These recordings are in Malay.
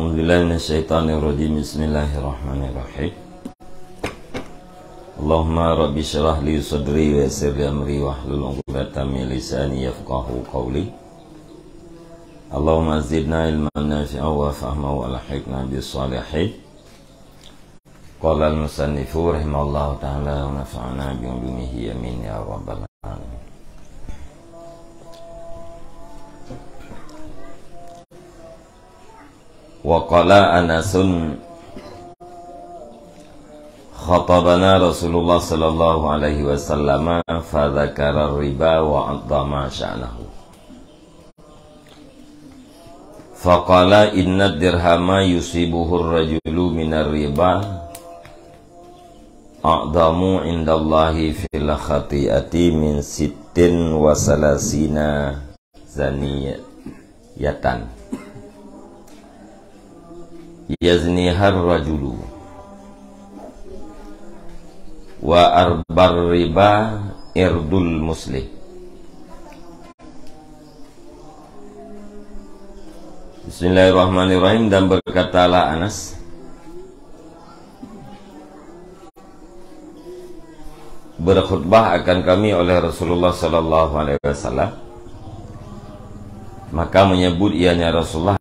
A'udzubillahi minasyaitonirrajim. Bismillahirrahmanirrahim. Allahumma rabbi syrah li sadri wa yassir li amri wahlul 'uqdatam min lisani yafqahu qawli. Allahumma zidna ilman nafi'an wa fahman wa alhiqna bis salihin. Qala al-musannifu rahimahullahu ta'ala wa nafa'ana bi ulumihi amin ya rabbal alamin. Wa qala Anasun khatabana Rasulullah sallallahu alaihi wasallam fa dzakara riba wa 'azzama sya'nahu. Fa qala inna dirhama yusibuhu ar-rajulu minar riba a'zamu indallahi fil khati'ati min sittin wa salasina zaniyatan yaznihar rajulu wa arbar riba irdul muslim. Bismillahirrahmanirrahim. Dan berkatalah Anas, berkhutbah akan kami oleh Rasulullah sallallahu alaihi wasallam, maka menyebut ianya Rasulullah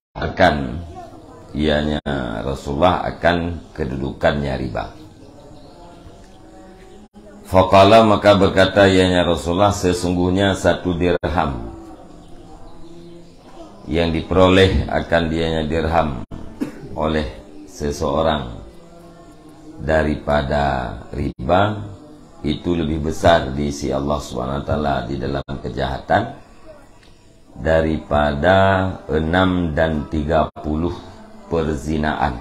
akan kedudukannya riba. Faqala, maka berkata ianya Rasulullah, sesungguhnya satu dirham yang diperoleh akan dianya dirham oleh seseorang daripada riba itu lebih besar di sisi Allah SWT di dalam kejahatan daripada 6 dan 30 perzinaan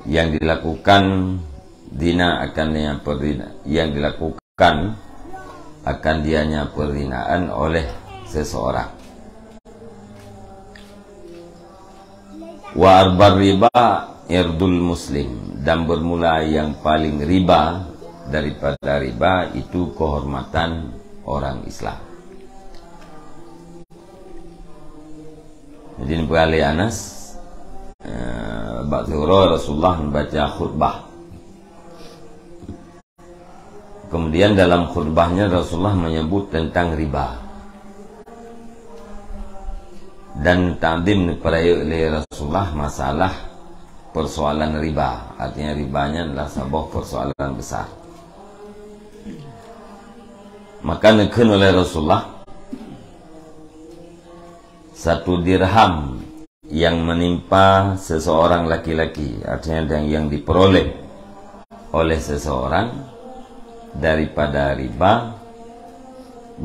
yang dilakukan akan dianya perzinaan oleh seseorang. Wa arbar riba irdul muslim, dan bermula yang paling riba daripada riba itu kehormatan orang Islam. Jadi ini beralih Anas Ba'dhura Rasulullah membaca khutbah. Kemudian dalam khutbahnya Rasulullah menyebut tentang riba dan ta'zim kepada oleh Rasulullah masalah persoalan riba. Artinya ribanya adalah sebuah persoalan besar. Maka nekeun oleh Rasulullah satu dirham yang menimpa seseorang laki-laki, artinya yang diperoleh oleh seseorang daripada riba,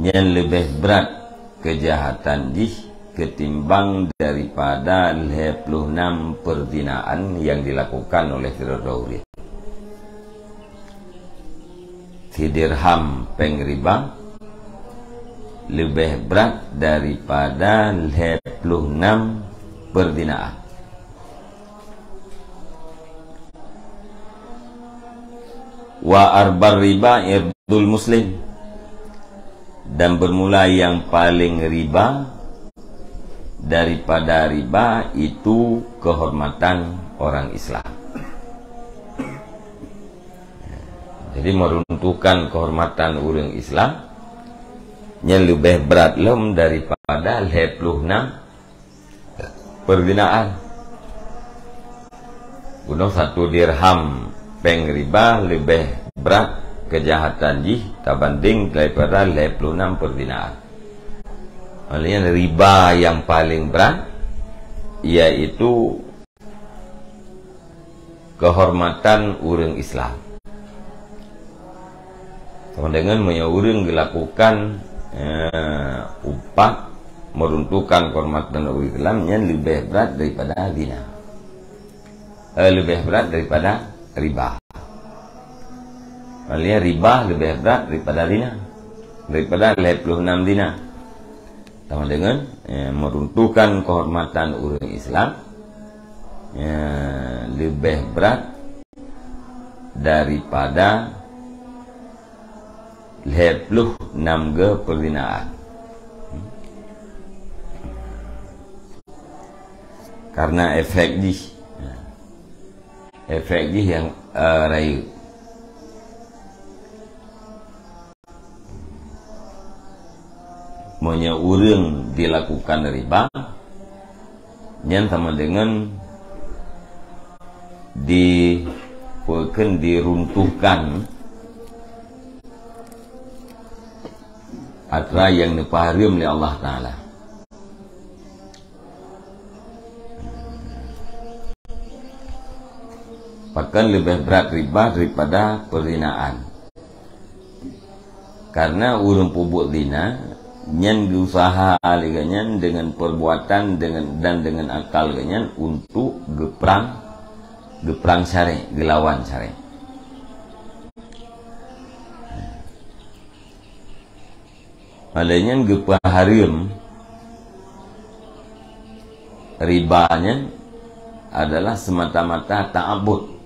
yang lebih berat kejahatan ketimbang daripada 56 perzinaan yang dilakukan oleh Firdaus. Si dirham peng riba lebih berat daripada 56 perzinaan. Wa arbar riba irdul muslim, dan bermula yang paling riba daripada riba itu kehormatan orang Islam. Jadi meruntuhkan kehormatan orang Islam yang lebih berat daripada 56 perzinaan. Gunung satu dirham peng riba lebih berat kejahatan tabanding daripada 56 perzinaan. Maknanya riba yang paling berat yaitu kehormatan orang Islam. Sama dengan orang dilakukan upah meruntuhkan kehormatan orang Islam yang lebih berat daripada zina, lebih berat daripada riba. Maknanya riba lebih berat daripada zina, daripada 56 zina. Sama dengan meruntuhkan kehormatan orang Islam lebih berat daripada 56 perzinaan. karena efek yang rayu. Monya urang dilakukan riba nyan sama dengan diruntuhkan atra yang dipaharim oleh Allah Ta'ala. Bahkan lebih berat riba daripada perzinaan, karena urang pubuk zina nyan usaha aliganya dengan perbuatan dengan akal ganyan untuk geprang syar'i, gelawan syar'i. Malahnya gepaharim ribanya adalah semata-mata ta'abud.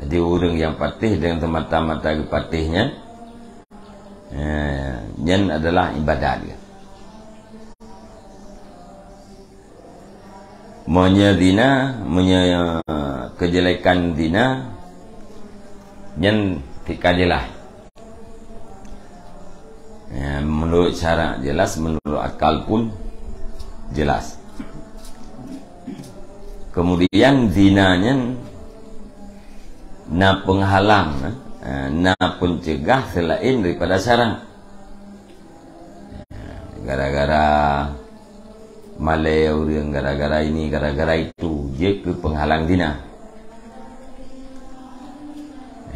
Jadi orang yang patih dengan semata-mata patihnya yang adalah ibadah dia. Monya zina, monya kejelekan zina yang dikajilah. Menurut syarak jelas, menurut akal pun jelas. Kemudian zinanya na penghalang, na pencegah selain daripada syarak. Gara-gara malai orang, gara-gara ini, gara-gara itu, dia ke penghalang zina.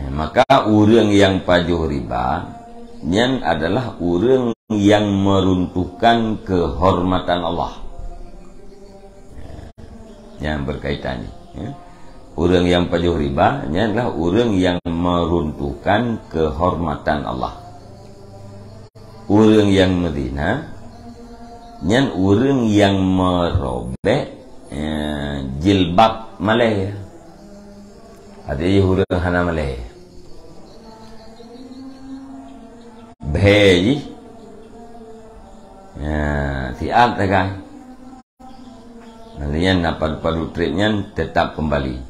Maka orang yang pajuh riba nyan adalah orang yang meruntuhkan kehormatan Allah. Yang berkaitan ya. Orang yang pajuh riba nyan adalah orang yang meruntuhkan kehormatan Allah. Orang yang menzina nyan orang yang merobek jilbab malai. Ada orang hana malai. Beji siap tegai. Nantinya dapat padu tripnya tetap kembali.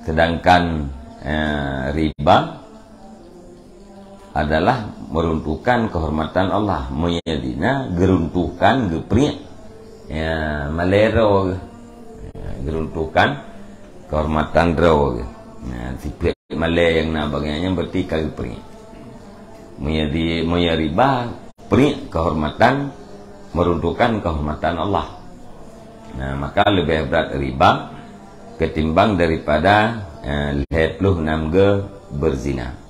Sedangkan riba adalah meruntuhkan kehormatan Allah, menyedina geruntuhkan gepri malero, geruntuhkan kehormatan raw. Sipir malay yang nak bagiannya berarti kagepri. Menyedi riba pri kehormatan, meruntuhkan kehormatan Allah. Maka lebih berat riba ketimbang daripada 26 ge berzina.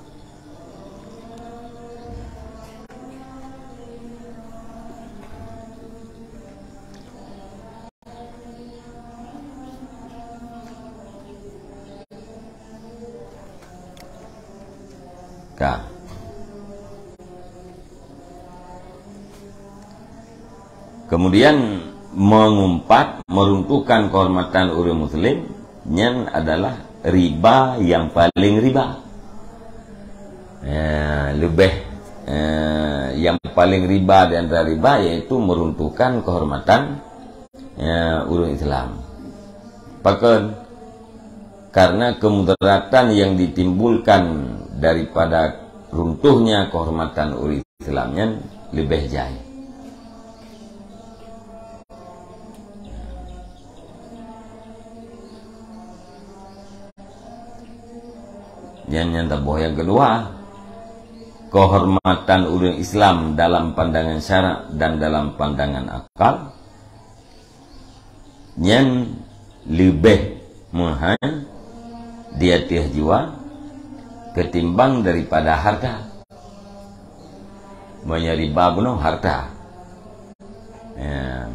Kemudian mengumpat, meruntuhkan kehormatan orang muslim yang adalah riba yang paling riba. Yang paling riba di antara riba yaitu meruntuhkan kehormatan orang Islam. Bahkan karena kemudaratan yang ditimbulkan daripada runtuhnya kehormatan orang Islamnya lebih jauh. Yang yang kedua, kehormatan orang Islam dalam pandangan syarak dan dalam pandangan akal yang lebih mahal di atas jiwa ketimbang daripada harta. Monya riba bunuh harta,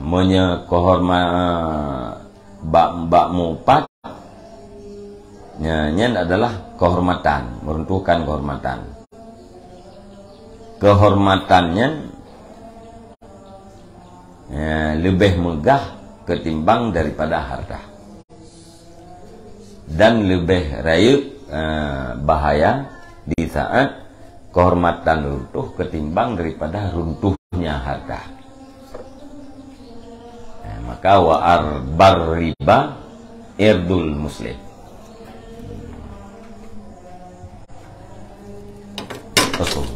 monya kehormatan bak mupat nyan adalah kehormatan, meruntuhkan kehormatan. Kehormatannya lebih megah ketimbang daripada harta, dan lebih rayu bahaya di saat kehormatan runtuh ketimbang daripada runtuhnya harta. Maka wa arbar riba irdul muslim. Betul.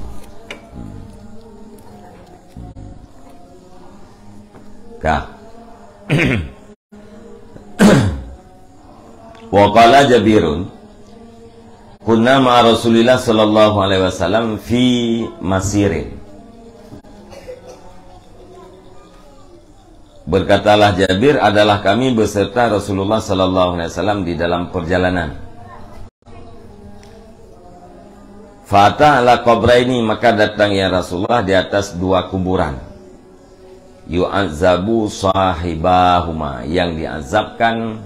Wa qala Jabirun kunna ma Rasulillah sallallahu alaihi wasallam fi masirin. Berkatalah Jabir, adalah kami beserta Rasulullah sallallahu alaihi wasallam di dalam perjalanan. Fata ala qabraini, maka datang ya Rasulullah di atas dua kuburan. Yu'azzabu sahibahuma, yang diazabkan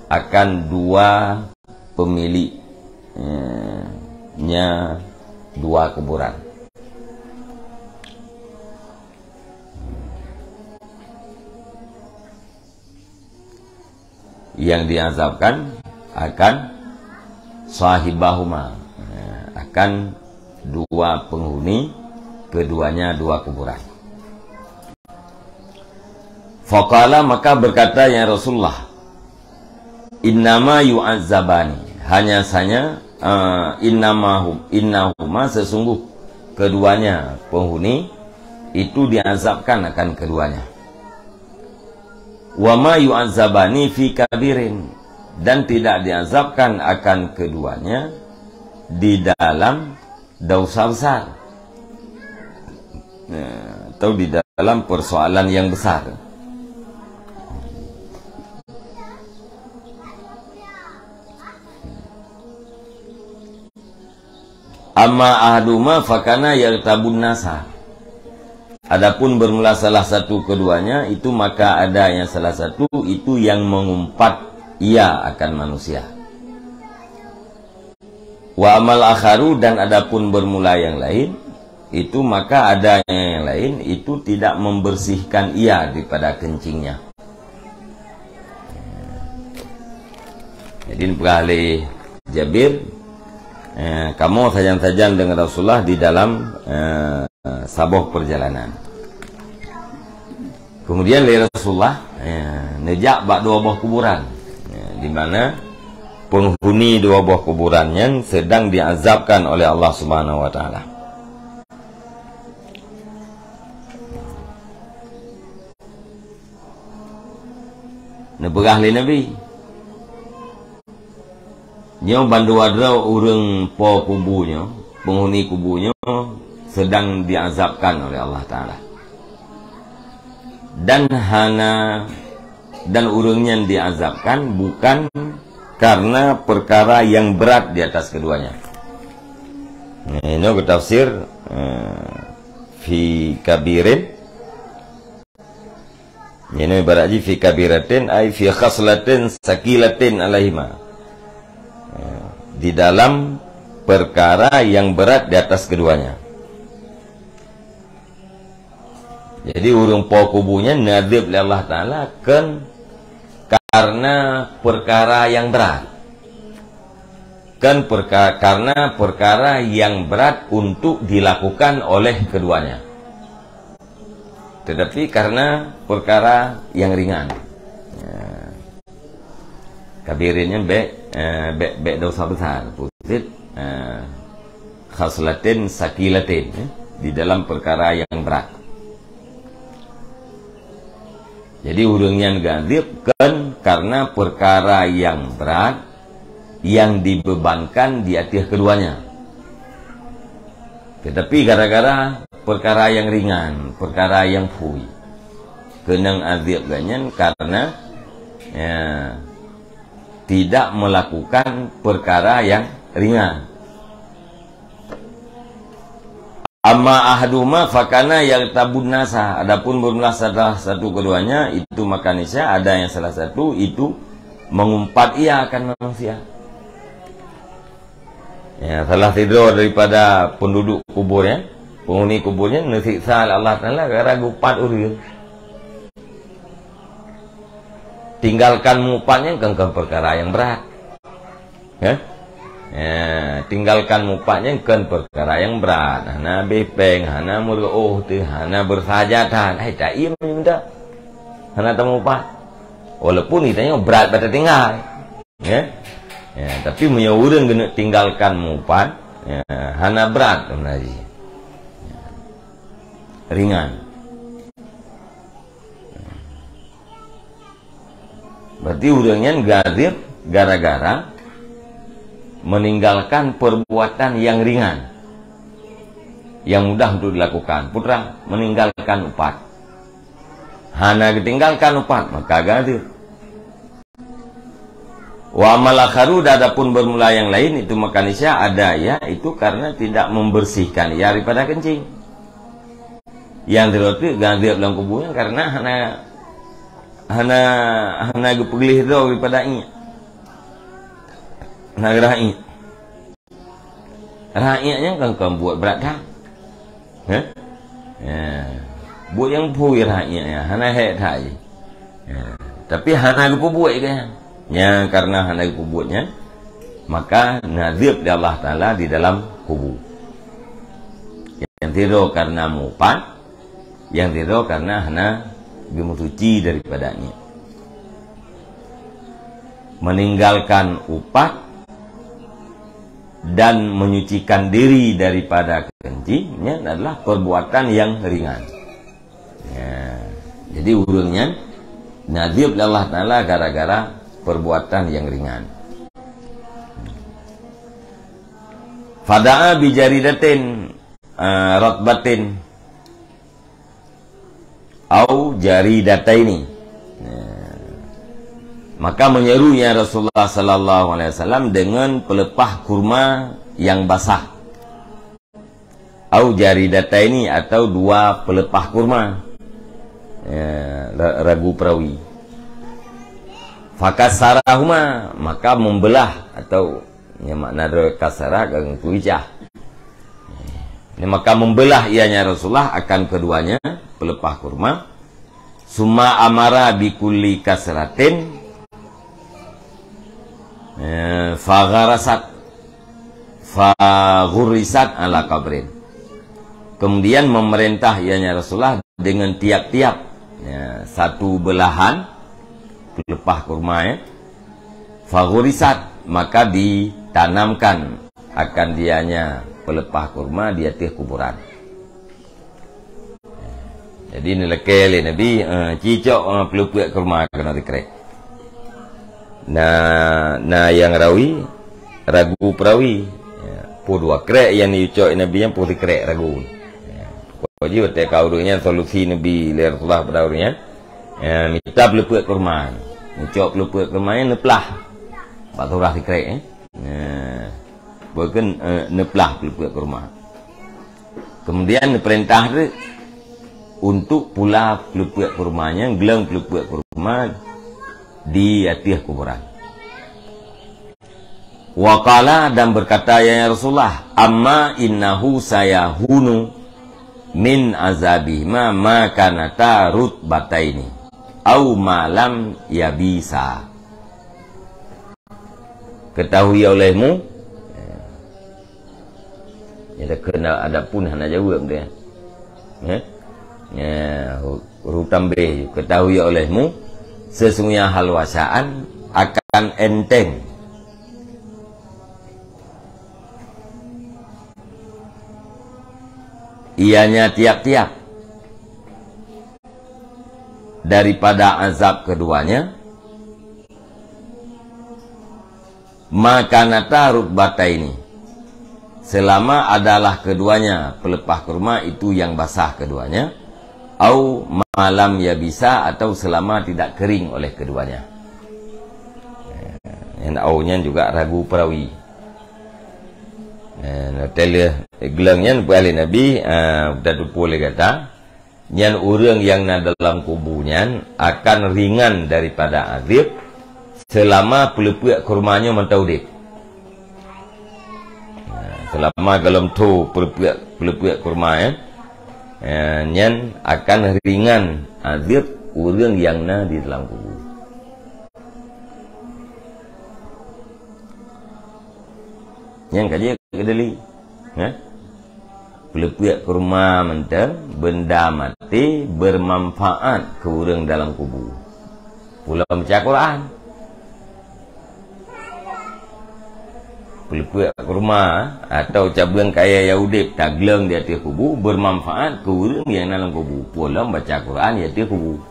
akan dua pemiliknya dua kuburan. Yang diazabkan akan sahibahuma, akan dua penghuni, keduanya dua kuburan. Faqala, maka berkata ya Rasulullah, innama yu'azzabani, hanya saja innahuma, sesungguh keduanya penghuni itu diazabkan akan keduanya. Wa ma yu'azzabani fi kabirin, dan tidak diazabkan akan keduanya di dalam dosa besar, atau di dalam persoalan yang besar. Amma ahduma fakana yartabun nasa, adapun bermula salah satu keduanya itu, maka ada yang salah satu itu yang mengumpat ia akan manusia. Wa amal akharu, dan adapun bermula yang lain itu, maka ada yang lain itu tidak membersihkan ia daripada kencingnya. Jadi beralih Jabir, kamu sajan-sajan dengan Rasulullah di dalam sabuh perjalanan. Kemudian Rasulullah nejak bak dua buah kuburan, di mana penghuni dua buah kuburan yang sedang diazabkan oleh Allah Subhanahu wa taala. Neberah le Nabi. Nyo bandu adra urang po kubunya, penghuni kubunya sedang diazabkan oleh Allah taala. Dan urangnya yang diazabkan bukan karena perkara yang berat di atas keduanya. Ini tafsir fi kabirin. Ini ibaratnya fi kabiratin ay fi khaslatin sakilatin alaihima. Di dalam perkara yang berat di atas keduanya. Jadi urung po kubunya nadib oleh Allah taala kan karena perkara yang berat. Kan karena perkara yang berat untuk dilakukan oleh keduanya. Tetapi karena perkara yang ringan. Kabirinnya be dosa besar, putit khaslatin sakilatin, di dalam perkara yang berat. Jadi urangnya gadib kan karena perkara yang berat yang dibebankan di atas keduanya. Tetapi gara-gara perkara yang ringan, perkara yang fui, kenang azab ganyan karena tidak melakukan perkara yang ringan. Amma ahduma fakana yartabun nasa, adapun bermula salah satu keduanya itu, maka niscaya ada yang salah satu itu mengumpat ia akan manusia. Ya, salah tidur daripada penduduk kuburnya, penghuni kuburnya nasiksa Allah Taala gara gupat uril. Tinggalkan mupatnya ke perkara yang berat. Ya? tinggalkan mupatnya kan perkara yang berat. Hana bepeng, hana muruh tu, hana bersajatan. Tak iya minta. Hana tamu mupat. Walaupun ditanya berat pada tinggal. Tapi punya orang kena tinggalkan mupat. Hana berat menaji. Ringan. Berarti orangnya gadir gara-gara meninggalkan perbuatan yang ringan, yang mudah untuk dilakukan. Putra meninggalkan upat. Hana ditinggalkan upat, maka gadir. Wa amal akharu, adapun bermula yang lain itu makanisya ada ya, itu karena tidak membersihkan ya daripada kencing. Yang terus gadir dalam kubunya karena hana gepelih tu daripada ini. Nak rakyat. Rakyatnya kan buat berat dah. Buat yang pui rakyatnya. Hana hek tak je. Tapi hana lupa buat kan. Karena hana lupa buatnya, maka nazib di Allah Ta'ala di dalam kubur. Yang tidur karena mupat, yang tidur karena hana gemusuci daripadanya. Meninggalkan upat dan menyucikan diri daripada kencingnya adalah perbuatan yang ringan. Jadi urungnya nazib Allah Ta'ala gara-gara perbuatan yang ringan. Fada'a bijaridatin rotbatin au jaridataini. Maka menyerunya Rasulullah sallallahu alaihi wasallam dengan pelepah kurma yang basah. Au jaridataini, atau dua pelepah kurma. Ragu perawi. Fakasarahuma, maka membelah, atau makna kasarah dengan kuijah. Maka membelah ianya Rasulullah akan keduanya pelepah kurma. Summa amara bikulli kasratin faghurisat ala kabrin. Kemudian memerintah ianya Rasulullah dengan tiap-tiap satu belahan pelepah kurma, faghurisat, maka ditanamkan akan dianya pelepah kurma di atas kuburan. Jadi ini lekele Nabi cicok pelepah kurma kena dikrek. Nah yang rawi ragu perawi dua krek yang diucap Nabi yang putih krek ragu. Jadi waktu kau dunia solusi Nabi Rasulullah pada orangnya minta pelepah kurma, ucap pelepah kurma yang neplah, baturah dikrek bukan neplah pelepah kurma. Kemudian perintah untuk pula pelepah kurmanya, gelang pelepah kurma di atas kuburan. Waqala, dan berkata ya Rasulullah, amma innahu sayahunu min azabi ma kanata rutbataini au malam yabisa. Ketahui olehmu, ada kena ada pun hana jawab dia. Huruf tambah, ketahui olehmu sesungguhnya hal wasaan akan enteng ianya tiap-tiap daripada azab keduanya, maka nata rutbata ini, selama adalah keduanya pelepah kurma itu yang basah keduanya, au malam ya bisa, atau selama tidak kering oleh keduanya. Yang aunya juga ragu perawi. Telah gelangnya boleh Nabi dah boleh kata, yang orang yang dalam kuburnya akan ringan daripada azab selama pelepah kurmanya mentaudip. Selama dalam tu pelepah kurmanya yang akan ringan azab orang yang di dalam kubur. yang kaji kedeli pelepiak kurma menten benda mati bermanfaat ke orang dalam kubur pula baca Quran pelepiak kurma atau cabang kaya Yahudi tagleng di atas kubur bermanfaat ke orang yang dalam kubur pula baca Quran di atas kubur.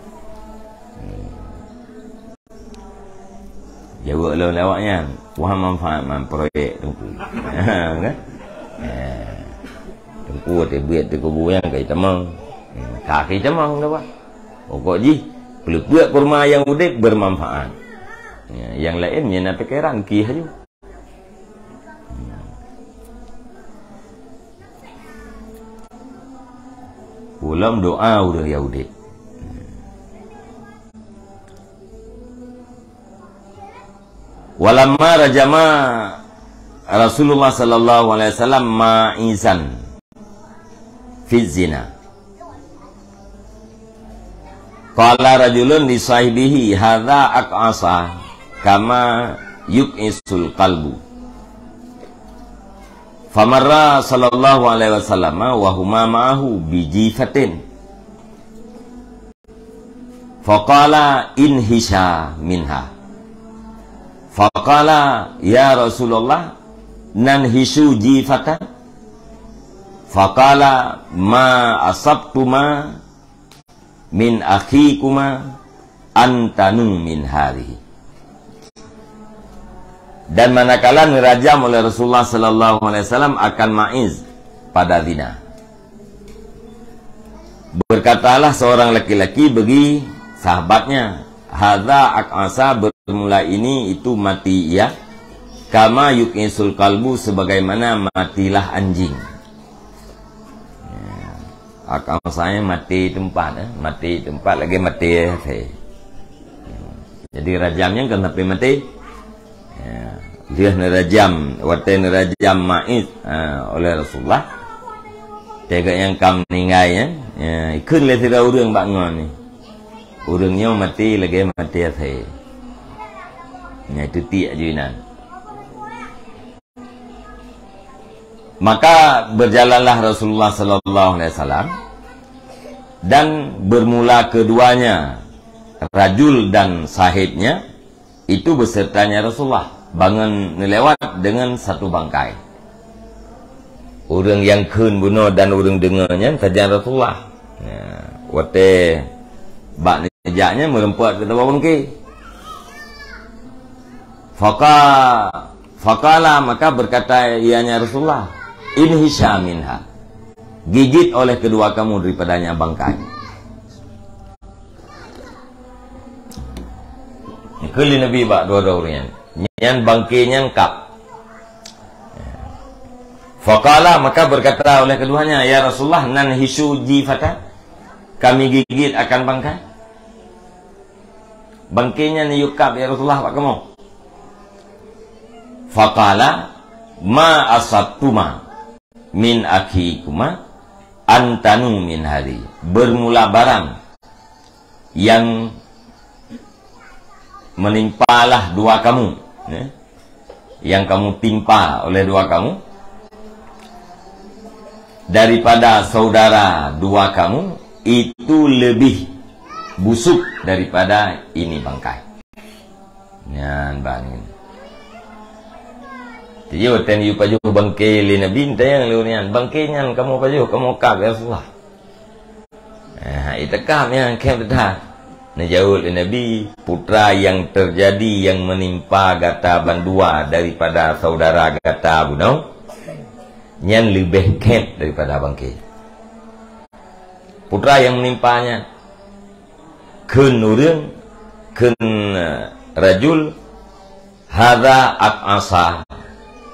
Jawab lo lawaknya, wah manfaat man proyek tengku, kan? Tengku ada buat di kubur yang kayak temang, kaki temang dah pak. Pokok ji, buat kurma yang udik bermanfaat. Yang lainnya nak pikiran kih aja. Ulam doa udah ya udik. Walamma rajama Rasulullah sallallahu alaihi wasallam ma'izan fi zina. Qala rajulun li sahibihi hadza aqasa kama yuqisul qalbu. Famarra sallallahu alaihi wasallam wa huma ma'ahu bijifatin. Faqala inhisha minha. Faqala ya Rasulullah nanhisu jifatan. Faqala ma asabtuma min akhikuma antanu min hari. Dan manakala dirajam oleh Rasulullah sallallahu alaihi wasallam akan Ma'iz pada zina, berkatalah seorang laki-laki bagi sahabatnya, hadza aqasa bermula ini itu mati ya, kama yuqisul qalbu sebagaimana matilah anjing. Aqasanya mati tempat, mati tempat lagi mati. Jadi rajamnya kenapa mati? Dia nerajam, waktu nerajam Ma'iz oleh Rasulullah. Tega yang kam ningainya, ikut le tidak orang bangun ni. Orangnya mati lagi mati saya. Itu tiak juinan. Maka berjalanlah Rasulullah sallallahu alaihi wasallam dan bermula keduanya, rajul dan sahibnya itu besertanya Rasulullah bangun lewat dengan satu bangkai. Orang yang kun bunuh dan orang dengarnya kajian Rasulullah. Waktu bak nejaknya merempat ke bawah bangkai. Faqala maka berkata ianya Rasulullah, inhisha minha, gigit oleh kedua kamu daripadanya bangkai. Kali Nabi bak dua-dua orang yang bangkainya kap. Faqala maka berkata oleh keduanya, ya Rasulullah nanhisu jifata, kami gigit akan bangkai. Bangkainya niukap ya Rasulullah pak kamu. Faqala ma asabtuma min akhikuma antanu min hari. Bermula barang yang menimpalah dua kamu, yang kamu timpa oleh dua kamu daripada saudara dua kamu itu lebih busuk daripada ini bangkai. Nyan bangin. Jadi waktu you paju bangkai li Nabi tayang leunian bangkainya kamu paju kamu kap ya Rasulullah. Itu kap yang kem dah. Najauh Nabi putra yang terjadi yang menimpa gata bandua daripada saudara gata bunau yang lebih kep daripada bangkai. Putra yang menimpanya kun urang kun rajul hadza aqasa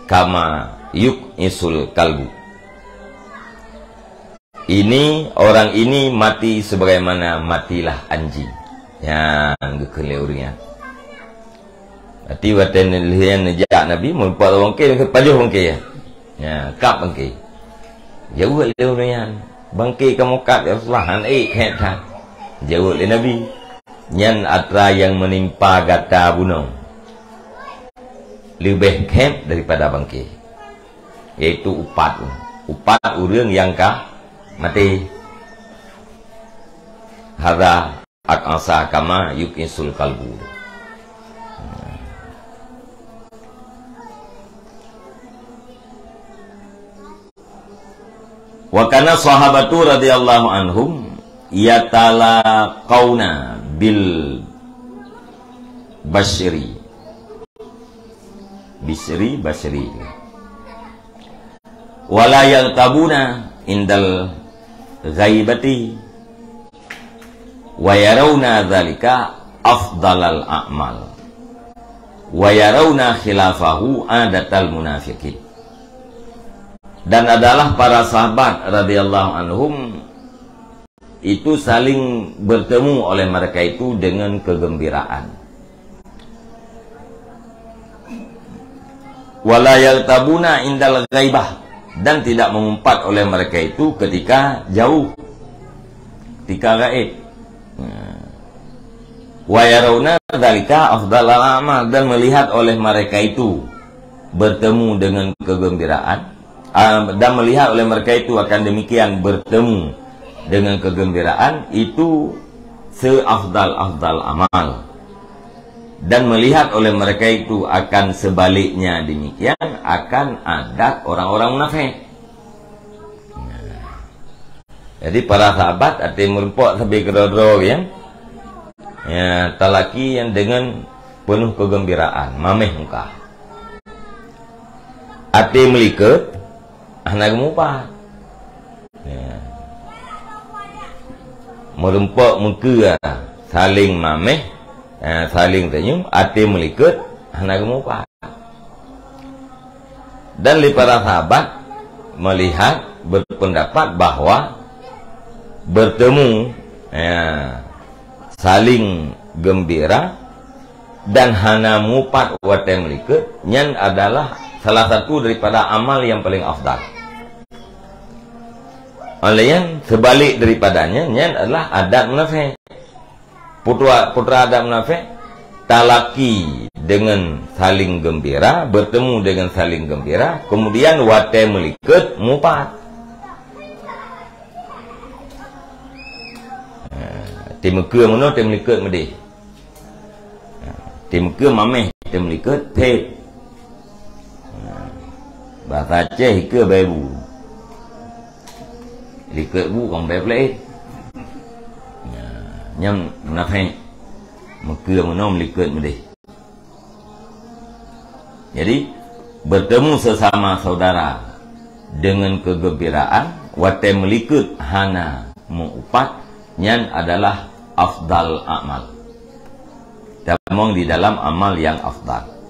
kama yuqisul kalbu. Ini orang ini mati sebagaimana matilah anjing. Yang kekeleuringnya. Hati watan lihan nejak Nabi membuat bangkai pajuh bangkai ya. Ya, kap bangkai. Jauh leurian. Bangkai kamu kap ya Rasulullah han kata. Jauh le Nabi. Nyan atra yang menimpa gata bunuh lebih kep daripada bangkai. yaitu upat urang yang mati. Hadza aqasa kama yuqisul qalbu. Wa kana sahabatu radhiyallahu anhum yatalaqauna bil basri wala yaltabuna indal ghaibati wa yarawna dzalika afdalal a'mal wa yarawna khilafahu adatal munafiqin. Dan adalah para sahabat radhiyallahu anhum itu saling bertemu oleh mereka itu dengan kegembiraan. Wala yaltabuna indal ghaibah, dan tidak mengumpat oleh mereka itu ketika jauh, ketika gaib. Wa yarawna dzalika afdalal a'mal, dan melihat oleh mereka itu bertemu dengan kegembiraan. Dan melihat oleh mereka itu akan demikian bertemu dengan kegembiraan itu seafdal amal, dan melihat oleh mereka itu akan sebaliknya demikian akan adat orang-orang munafik. Jadi para sahabat ada yang merumpok sampai kedodro ya, talaki yang dengan penuh kegembiraan, mameh muka. Ada melikat anak gemupah ya. Merempak muka saling mameh, saling tersenyum, hati melikat anak gemupah. Dan para sahabat melihat, berpendapat bahwa bertemu saling gembira dan hana mupat wate melikat nyan adalah salah satu daripada amal yang paling afdal. Oleh yang sebalik daripadanya nyan adalah adat munafik. Putra adat munafik talaki dengan saling gembira, bertemu dengan saling gembira, kemudian wate melikat mupat. Timekeur mana tim melikat medih. Timekeur mameh tim melikat pet. Bahasa Aceh ke bebu. Likat bu còn bẹp lễ nhâm nạp hay mà cưa mà nom likat mà đi. Jadi bertemu sesama saudara dengan kegembiraan wate melikut hana mengupat nyan adalah afdal amal. Damong di dalam amal yang afdal.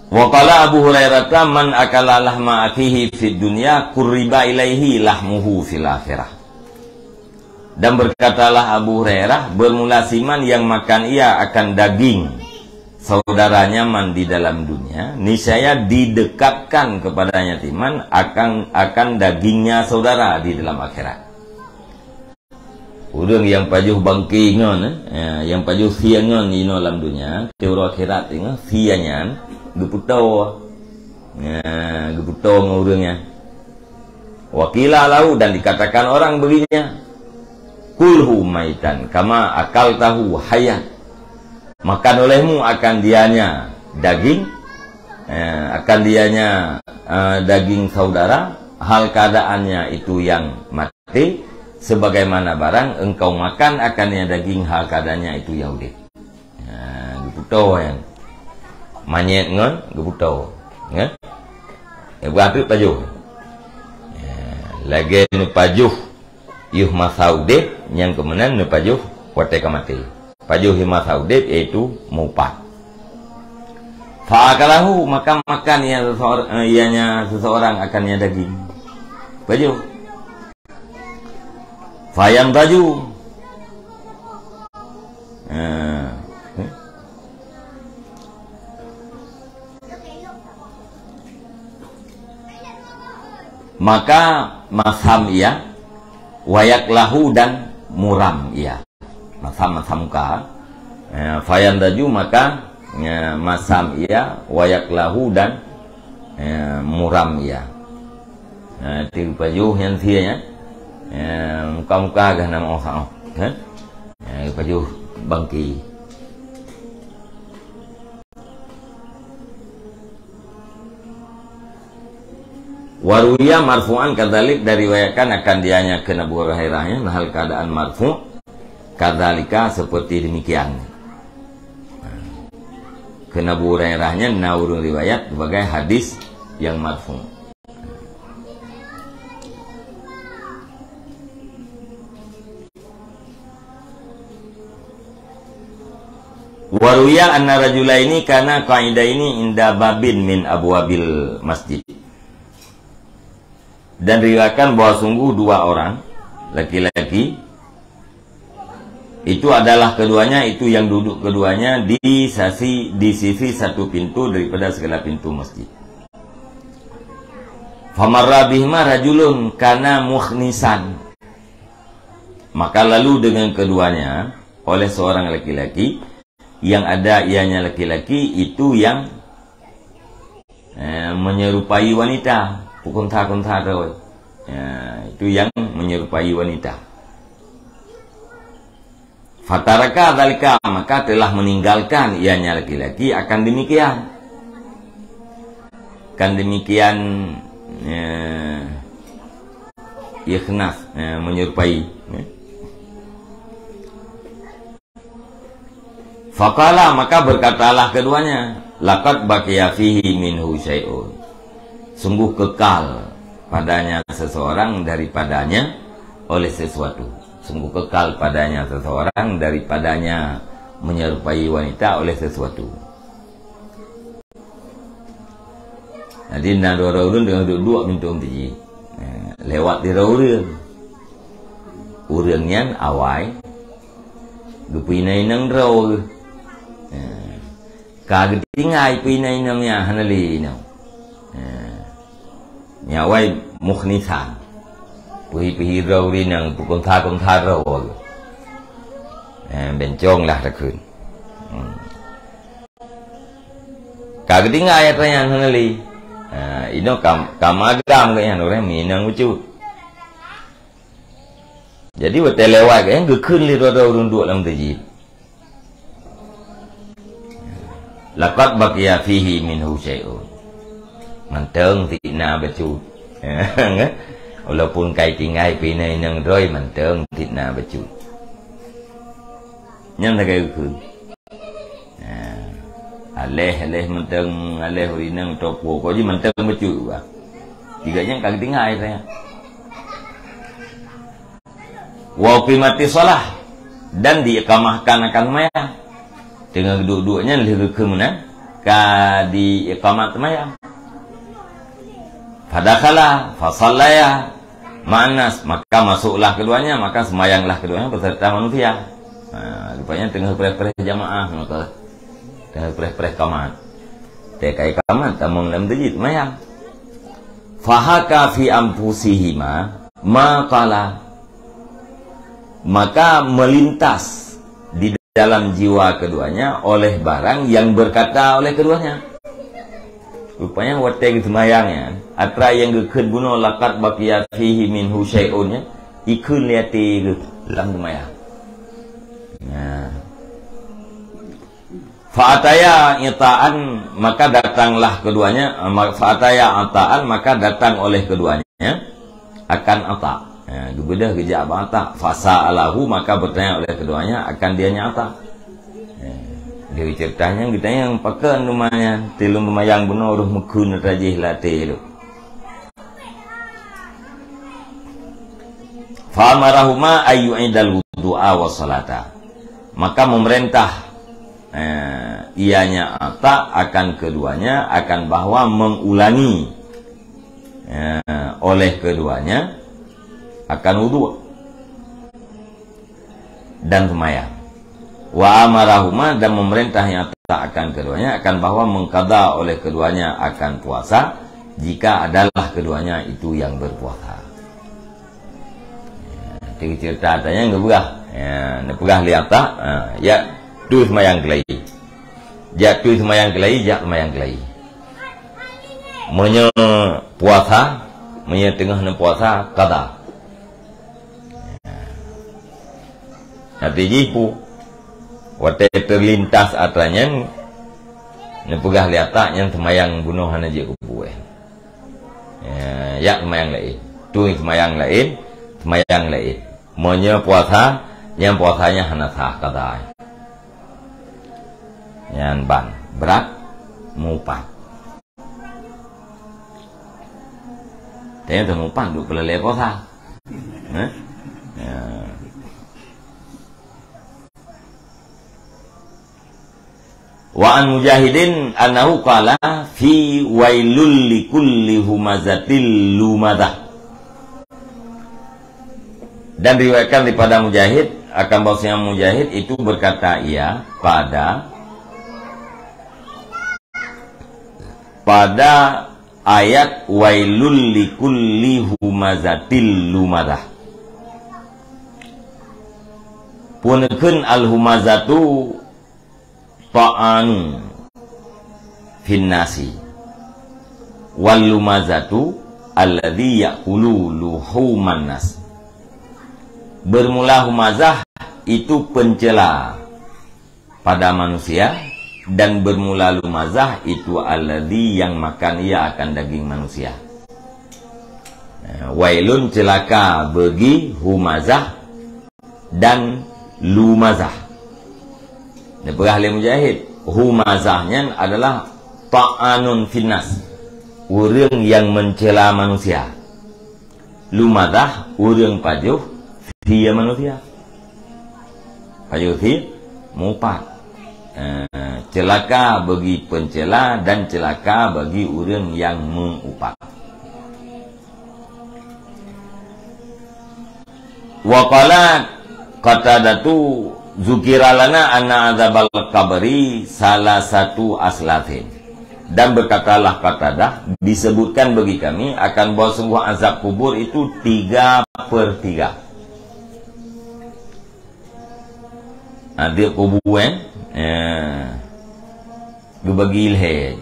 Wa qala Abu Hurairah man akala lahma akhihi fid dunya qurriba ilaihi lahmuhu fil akhirah. Dan berkatalah Abu Hurairah, bermula siman yang makan ia akan daging saudaranya man di dalam dunia, niscaya didekatkan kepadanya timan akan dagingnya saudara di dalam akhirat. Urang yang pajuh bangkingon yang pajuh siangon di dalam dunia, teori akhirat tengah sianyan geputau ngurungnya. Wakila lahu, dan dikatakan orang begininya, kulhu maitan kama akal tahu hayat, makan olehmu akan dianya daging, daging saudara, hal keadaannya itu yang mati, sebagaimana barang engkau makan akannya daging, hal keadaannya itu yang hidup. Geputau yang manyet ngon geputau ya, berarti pajuh lagi nu pajuh yuh masaudib yang kemudian nu pajuh wate kamati. Pajuh yuh masaudib yaitu mupat. Fa'akalahu, maka makan ianya seseorang akannya daging pajuh. Fayam baju maka masam ia, wayak lahu, dan muram ia. Masam ka fayan daju, maka masam ia, wayak lahu dan muram ia. Tiga pajuh yang tianya, muka-muka gak nama orang, kan? Pajuh bangki. Waruya marfu'an kadzalik, dari riwayatkan akan dianya ke Abu Hurairahnya hal keadaan marfu' kadzalika seperti demikian. Ke Abu Hurairahnya naurun riwayat sebagai hadis yang marfu'. Waruya anna rajulaini kana qaidaini inda babin min abwabil masjid. Dan diriwayatkan bahwa sungguh dua orang laki-laki itu adalah keduanya itu yang duduk keduanya di sisi satu pintu daripada segala pintu masjid. Famarra bihima rajulun kana mukhnisan. Maka lalu dengan keduanya oleh seorang laki-laki yang ada ianya laki-laki itu yang menyerupai wanita. Kunta-kunta itu yang menyerupai wanita. Fataraka dzalika, maka telah meninggalkan ianya laki-laki akan demikian. Kan demikian ikhnas, menyerupai. Faqala, maka berkatalah keduanya, laqad baqiya fihi minhu syai'un. Sungguh kekal padanya seseorang daripadanya oleh sesuatu. Sungguh kekal padanya seseorang daripadanya menyerupai wanita oleh sesuatu. Jadi nak dua-dua dengan duduk minta umti. Lewat di raurun. Urangnya awai. Gepinai nang raur. Kagak tinggal pinai nangnya hanali nang. Nyawai mukhnisan puhi rauri nang pukul tha raur bencong lah takun kagak tinggal ayat yang hanali ino kamagam kaya orang minang ucu jadi betelewai kaya gekun li raurun dua lam tajib laqad baqiya fihi minhu syai'un. Manteng tina becut. Walaupun kai tinggai pinai nang roi manteng tina becut. Nyam tak kai ukun. Aleh manteng aleh rinang topo ko ji manteng becut ba. Tiganya kagak tinggai saya. Wa qimati shalah, dan diiqamahkan akan mayang. Dengan duduknya lebih kemana? Ka di iqamat mayang. Fadakhala fasallaya ma'anas, maka masuklah keduanya, maka semayanglah keduanya beserta manusia. Rupanya tengah pereh-pereh jamaah, maka tengah pereh-pereh kamat. Tekai kamat tamang dalam tajid mayang. Fahaka fi anfusihima maqala, maka melintas di dalam jiwa keduanya oleh barang yang berkata oleh keduanya. Rupanya watek semayangnya atra yang gekun bunuh laqad baqiya fihi minhu syai'unnya ikun liati dalam semayang. Fa'ataya ita'an, maka datanglah keduanya. Fa'ataya ata'an, maka datang oleh keduanya akan ata'. Dubedah kejap ata'. Fasa'alahu, maka bertanya oleh keduanya akan dianya ata'. Dari ceritanya kita yang pakai rumahnya tilum yang benar udah mekun rajih latih itu. Fa amarahuma ayyu'idal wudu'a wa salata, maka memerintah ianya ata akan keduanya akan bahwa mengulangi oleh keduanya akan wudu dan semayang. Wa amarahuma, dan memerintahnya akan keduanya akan bahwa mengqada oleh keduanya akan puasa jika adalah keduanya itu yang berpuasa. Tiga cerita tanya nggak pegah, nggak pegah lihat tak? Ya, tu semayang kelai. jatuh semayang kelai, jak semayang kelai. Menye puasa, menye tengah puasa kada. Nanti jipu, waktu terlintas atanya, nepegah liatak yang semayang bunuh hana je kubuh. Ya semayang lain, tu semayang lain, semayang lain. Menye puasa, yang puasanya hana sah kada. Yang ban berat mupat. Thế thì một bạn được là lẽ có sao? Wa an Mujahidin annahu qala fi wailul likulli humazatil lumadah. Dan diriwayatkan daripada Mujahid akan bahwasanya Mujahid itu berkata ia pada ayat wailul likulli humazatil lumadah. Punkeun al humazatu ta'an finnasi wal lumazatu alladhi ya'kulu luhuman nas. Bermula humazah itu pencela pada manusia, dan bermula lumazah itu alladhi yang makan ia akan daging manusia. Wailun celaka bagi humazah dan lumazah. Perahli Mujahid, humazahnya adalah ta'anun finnas, urang yang mencela manusia. Lumazah urang pajuh dia manusia. Pajuh dia mupat. Celaka bagi pencela dan celaka bagi orang yang mengupat. Wa qala Qatadatu zukiralana anna azabal qabri salah satu aslatin. Dan berkatalah Qatadah, disebutkan bagi kami akan bahwa sungguh azab kubur itu 3/3. Dia kubur gue bagi lehe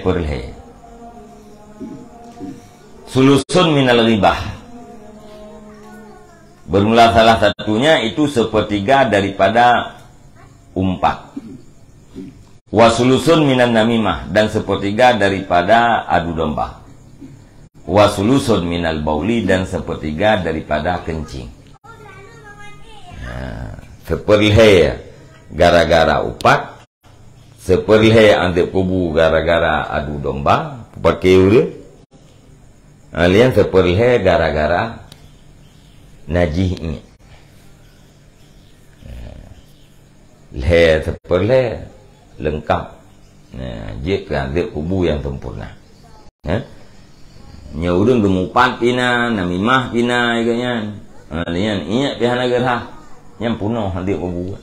per lehe. Sulusun minal ribah, bermula salah satunya itu 1/3 daripada umpat. Wasulusun minan namimah, dan 1/3 daripada adu domba. Wasulusun minal bauli, dan 1/3 daripada kencing. 1/3 gara-gara upat, 1/3 andep kubu gara-gara adu domba, pakai ure. Alian 1/3 gara-gara najih. Leher 1/3 lengkap. Jika andep kubu yang sempurna. Nyaurung gemupat pina, namimah pina, ikanya. Alian ingat pihana gerah. Yang punuh nanti kubu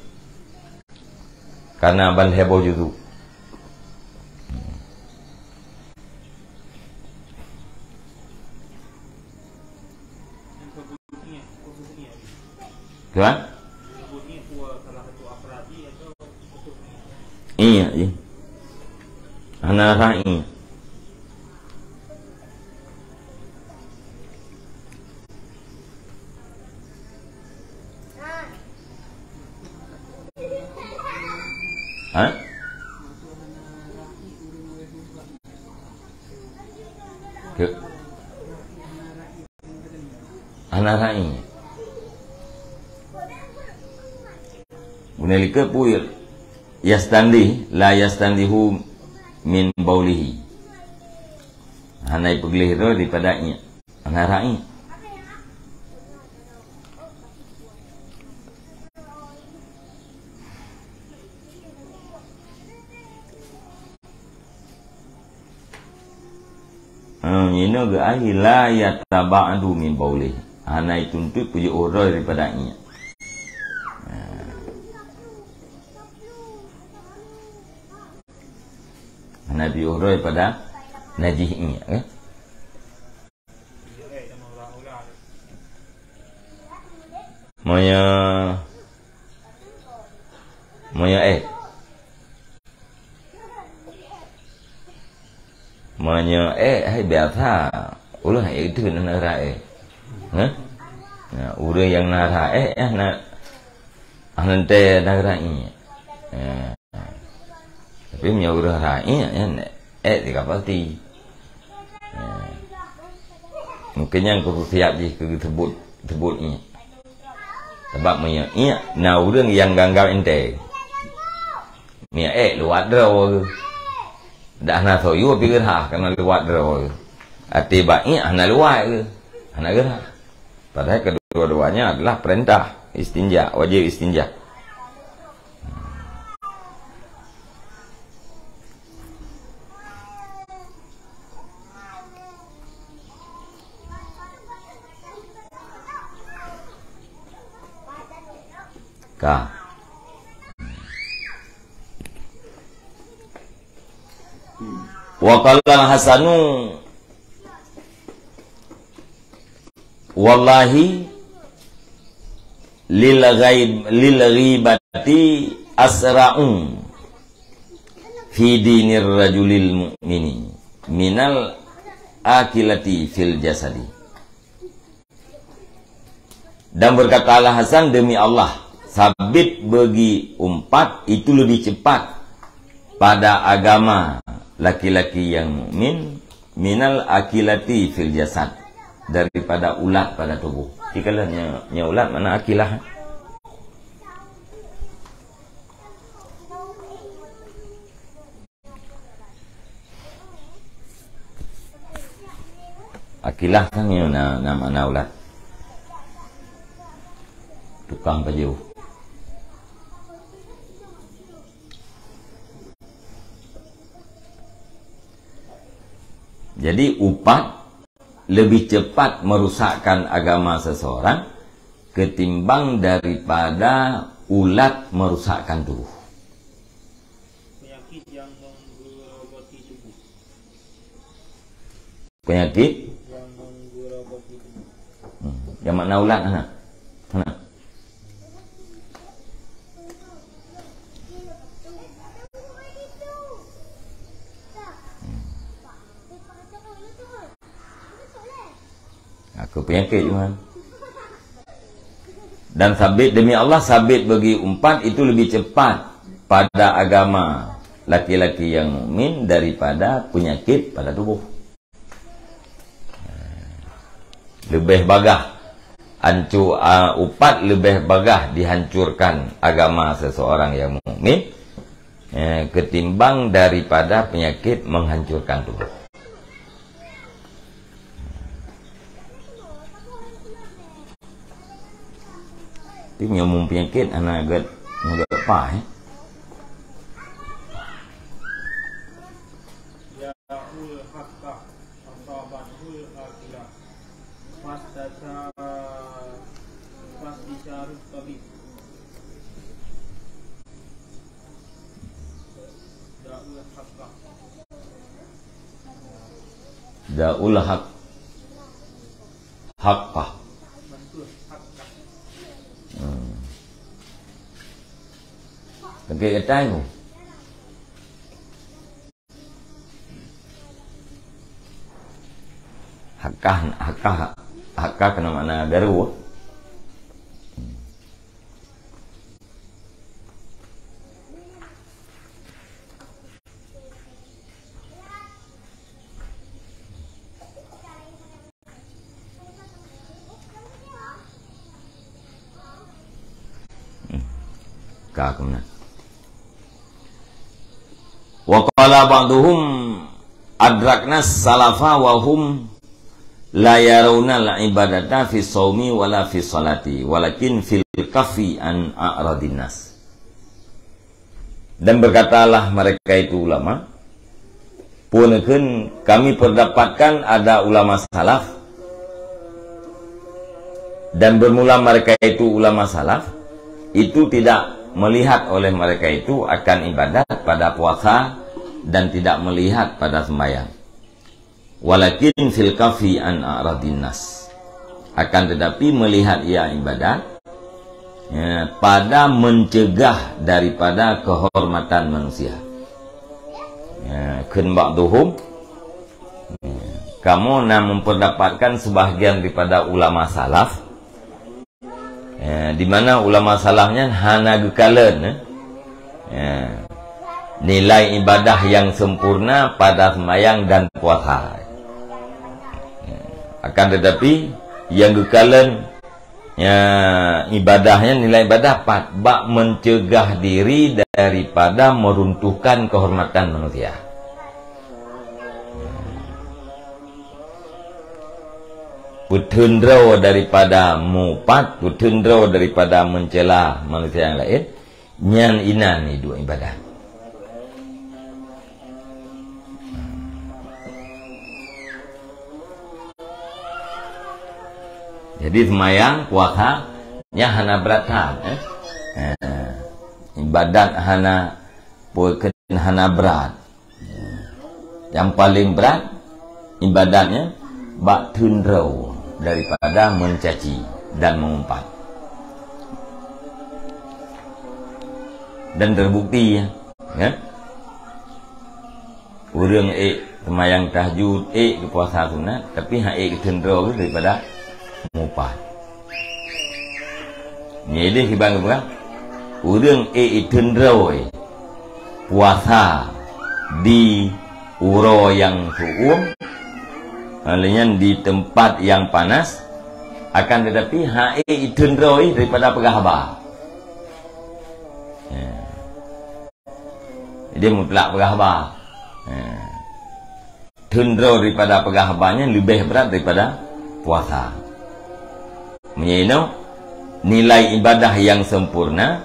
karena ban heboh juga. Kan? Iya, iya. Anak ra'i. Hah? Ke anak rai. Bunalika puil yastandi la yastandihu min baulihi. Hanai pegelih itu daripadanya anak rai. Ini ke ahi la yataba'adu min baulih. Hanai tuntut puji orang daripadanya. Hanai puji orang daripada najihnya. Maya Maya hai biasa ulah itu nara nah urang yang nara na anante nara ini tapi punya urang rai tiga pasti mungkin yang aku siap je ke sebut ini sebab punya na urang yang ganggal ente mia luat draw dah na soyu pi gerah kana luat draw ati ba ana luat ke ana gerah padahal kedua-duanya adalah perintah istinja, wajib istinja. Wa qala Hasanu wallahi lil ghibati asra'un fi dinir rajulil mu'mini minal akilati fil jasadi. Dan berkatalah Hasan, demi Allah, sabit bagi umpat itu lebih cepat pada agama laki-laki yang mukmin minal akilati fil jasad, daripada ulat pada tubuh. Jikalau nya ulat mana akilah. Akilah kan nama ulat. Tukang baju. Jadi upat lebih cepat merusakkan agama seseorang ketimbang daripada ulat merusakkan tubuh. Penyakit yang menggerogoti tubuh. Penyakit yang menggerogoti tubuh. Yang mana ulat anak? Aku penyakit cuman. Dan sabit, demi Allah, sabit bagi umpat itu lebih cepat pada agama laki-laki yang mukmin daripada penyakit pada tubuh. Lebih bagah upat lebih bagah dihancurkan agama seseorang yang mukmin ketimbang daripada penyakit menghancurkan tubuh. Tapi nyamuk penyakit anak agak apa Ya'ul haqqa asabanul akilah fastisarut tabib. Ya'ul haqqa Da'ul haqqah. Kaki ketai tu. Hakkah kena makna garu. Ka kemana? Wa qala ba'duhum adrakna salafa wa hum la yarawna al-ibadata fi shaumi wala fi salati walakin fil kafi an a'radin nas. Dan berkatalah mereka itu ulama, punekeun kami perdapatkan ada ulama salaf, dan bermula mereka itu ulama salaf itu tidak melihat oleh mereka itu akan ibadat pada puasa dan tidak melihat pada sembahyang. Walakin fil kafi an a'radin nas, akan tetapi melihat ia ibadat pada mencegah daripada kehormatan manusia. Kun ba'duhum, kamu nak memperdapatkan sebahagian daripada ulama salaf, di mana ulama salafnya hana gekalan nilai ibadah yang sempurna pada sembahyang dan puasa. Akan tetapi yang gekalan ibadahnya, nilai ibadah bak mencegah diri daripada meruntuhkan kehormatan manusia. Putundro daripada mupat, putundro daripada mencela manusia yang lain. Nyan inan ni dua ibadah. Jadi semayang, puasa, nya hana beratan. Ibadat hana berat. Yang paling berat ibadatnya bak tundro daripada mencaci dan mengumpat. Dan terbukti orang semayang tahajud, ke puasa sunat, tapi hak ke tundro daripada mengumpat. Ni dia kibang apa? Orang tundro puasa di uro yang suum, halinya di tempat yang panas, akan tetapi hae tundroi daripada pegahaba. Dia mutlak pegahaba. Tundro daripada pegahabanya lebih berat daripada puasa. Menyeno nilai ibadah yang sempurna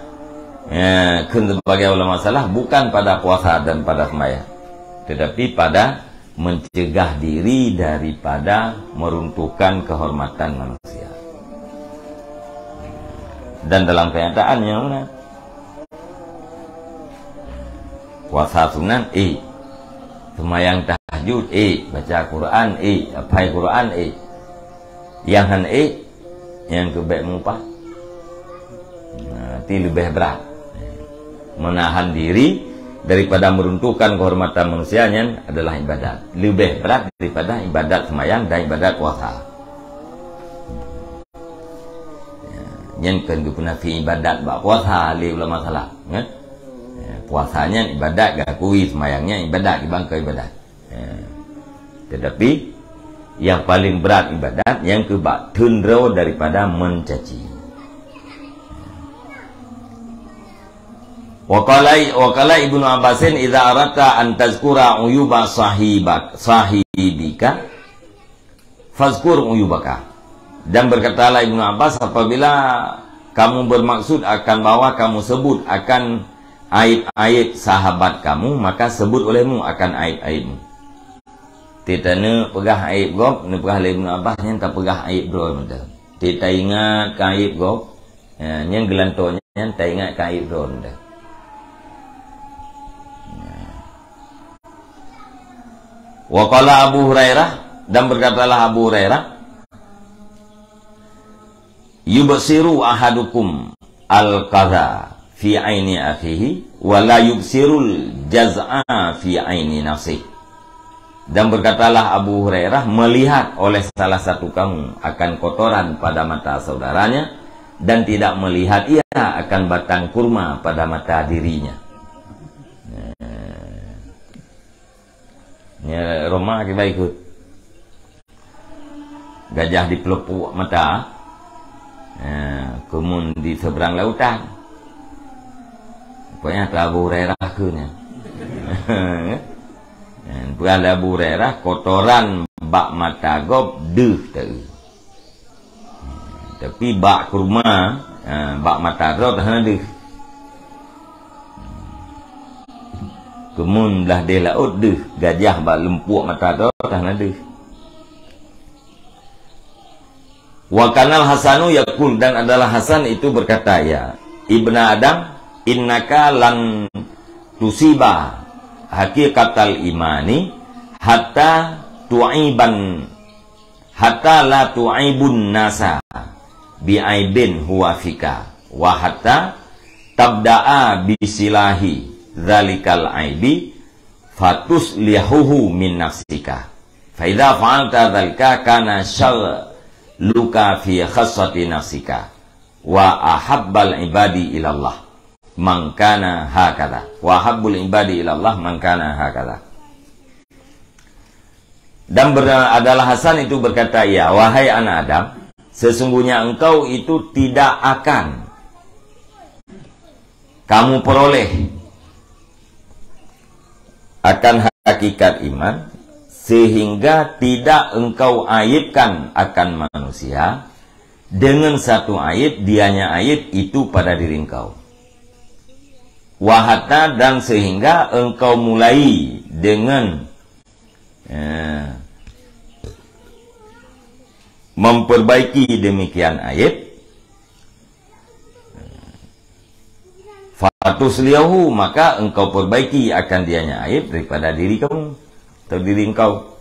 sebagai ulama salah bukan pada puasa dan pada sembahyang, tetapi pada mencegah diri daripada meruntuhkan kehormatan manusia. Dan dalam kenyataannya puasa sunat sembahyang tahajud baca Quran hafal Quran yang han yang kebaik mengupah itu lebih berat, menahan diri daripada meruntuhkan kehormatan manusianya adalah ibadat. Lebih berat daripada ibadat sembahyang dan ibadat puasa. Yang kan guna fi ibadat bak puasa li ulama salah. Puasanya ibadat gakui, sembahyangnya ibadat di bangkai ibadat. Tetapi yang paling berat ibadat yang kebak tundro daripada mencaci. Wakala Ibnu Abbasin idza arata an tazkura uyuba sahibika fazkur uyubaka. Dan berkatalah Ibnu Abbas, apabila kamu bermaksud akan bahwa kamu sebut akan aib-aib sahabat kamu, maka sebut olehmu akan aib-aibmu. Kita ne pegah aib gop, ne pegah Ibnu Abbas yang tak pegah aib bro mudah. Kita ingat aib gop, yang gelantonya tak ingat aib bro mudah. Waqala Abu Hurairah, dan berkatalah Abu Hurairah, yubsiru ahadukum al-qadha fi aini akhihi wa la yubsirul jaz'a fi aini nafsi. Dan berkatalah Abu Hurairah, melihat oleh salah satu kamu akan kotoran pada mata saudaranya dan tidak melihat ia akan batang kurma pada mata dirinya. Ya, Roma kita ikut gajah di pelepuk mata, kemun di seberang lautan. Pokoknya tak Abu Hurairah ke-nya. Bukan Abu Hurairah, kotoran bak mata gop deh tu. Tapi bak kurma, bak mata gop dah deh. Kemun belah dia laut deh, gajah bak lempuk mata gop dah deh. Wa kanal Hasanu yaqul, dan adalah Hasan itu berkata, ya Ibnu Adam, innaka lan tusiba hakikatal imani hatta la tu'aibun nasa bi'aibin huwa fika wa hatta tabda'a bisilahi dzalikal aibi fatuslihuhu min nafsika fa idza fa'alta dzalika kana syarruka fi khassati nafsika wa ahabbal ibadi ilallah man kana hakadha wa habbul ibadi ilallah man kana hakadha. Dan adalah Hasan itu berkata, ya wahai anak Adam, sesungguhnya engkau itu tidak akan kamu peroleh akan hakikat iman sehingga tidak engkau aibkan akan manusia dengan satu aib, dianya aib itu pada diri engkau. Wahata, dan sehingga engkau mulai dengan memperbaiki demikian aib, fatuslihu, maka engkau perbaiki akan dianya aib daripada diri kamu atau diri engkau.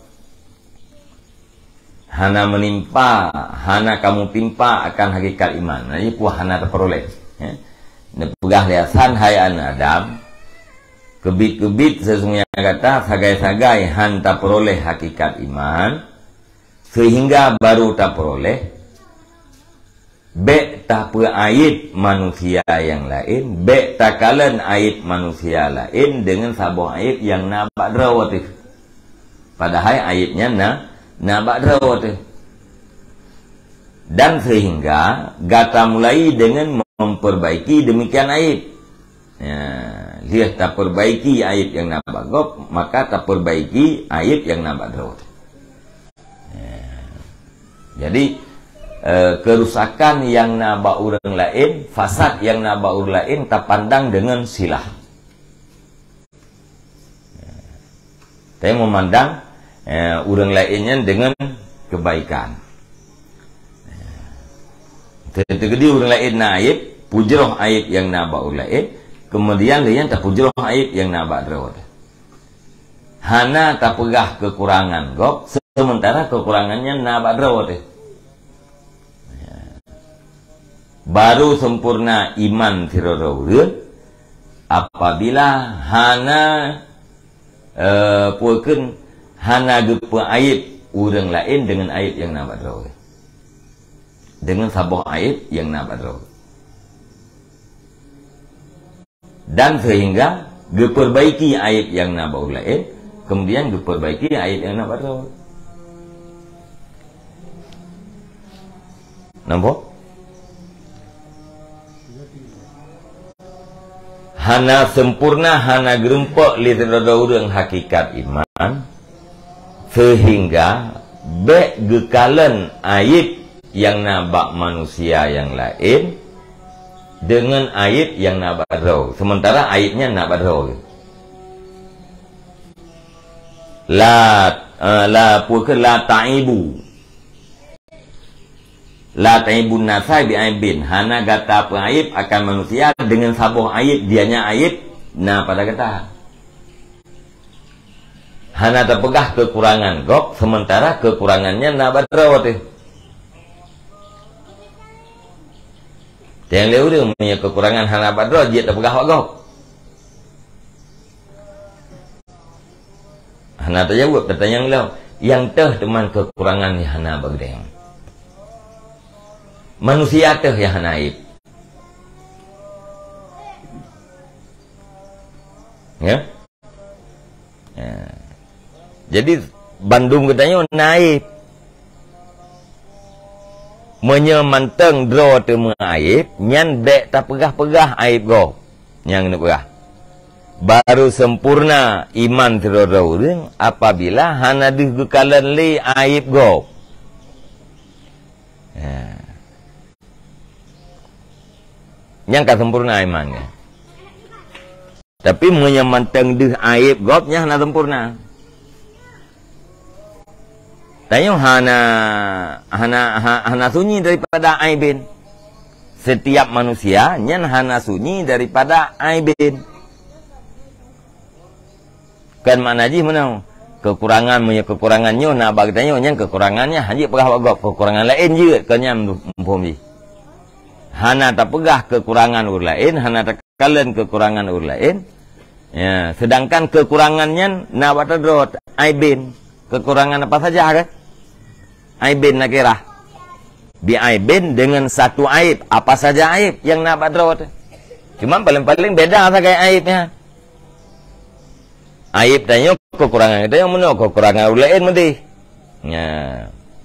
Hana menimpa, hana kamu timpa akan hakikat iman. Ini puah hana terperoleh. Nepegah liasan hai anak Adam, kebit-kebit sesungguhnya kata sagai-sagai han tak peroleh hakikat iman, sehingga baru tak peroleh be tak aib manusia yang lain, be tak kalen aib manusia lain dengan sabah aib yang nabak drawat. Padahal aibnya nabak drawat. Dan sehingga gata mulai dengan memperbaiki demikian aib. Dia tak perbaiki aib yang nabak gop, maka tak perbaiki aib yang nabak drawat. Jadi kerusakan yang nabak orang lain, fasad yang nabak orang lain tak pandang dengan silah. Tapi memandang orang lainnya dengan kebaikan. Terjadi orang lain na aib, pujroh aib yang nabak orang lain, kemudian dia tak pujroh aib yang nabak drawat. Hana tak pegah kekurangan gop, sementara kekurangannya nabak drawat. Baru sempurna iman tirodaurun apabila hana puakeun hana gepa aib orang lain dengan aib yang nabak drawat. Dengan sabah aib yang nabak drawat. Dan sehingga geperbaiki aib yang nabak orang lain, kemudian geperbaiki aib yang nabak drawat. Nampak? Hana sempurna, hana gerempak li terdaurang hakikat iman, sehingga be gekalan aib yang nabak manusia yang lain dengan aib yang nabak draw. Sementara aibnya nabak draw. La puakeun la ta'ibu. La taibun nasai bi aibin. Hana gata aib akan manusia dengan sabuh aib, dianya aib. Nah pada kata hana terpegah kekurangan gop, sementara kekurangannya nabat rawat. Yang lewat punya kekurangan hana badro dia terpegah gop. Hana terjawab pertanyaan lo, yang teh teman kekurangan yang hana bagdeng. Manusia teh yang naib. Ya? Jadi Bandung katanya naib. Menyemanteng draw temu aib, nyan bek tak pegah-pegah aib go. Yang nak pegah. Baru sempurna iman terorong apabila hana digekalan li aib go. Yang tak sempurna imannya. Tapi menyemanteng dih aib gopnya hana sempurna. Tanya hana sunyi daripada aibin. Setiap manusia nyan hana sunyi daripada aibin. Kan makna ji mana? Kekurangan punya kekurangannya nak bagi tanya nyan kekurangannya haji pegah gop kekurangan lain juga kan nyan mumpum ji. hana tak pegah kekurangan ur lain, hana tak kalen kekurangan ur lain. Ya, sedangkan kekurangannya na batadrot aibin. Kekurangan apa saja kan? Aibin nakirah. Bi aibin dengan satu aib, apa saja aib yang na batadrot. Cuma paling-paling beda saja kayak aibnya. Aib tanya kekurangan kita yang mana kekurangan ur lain mesti. Ya,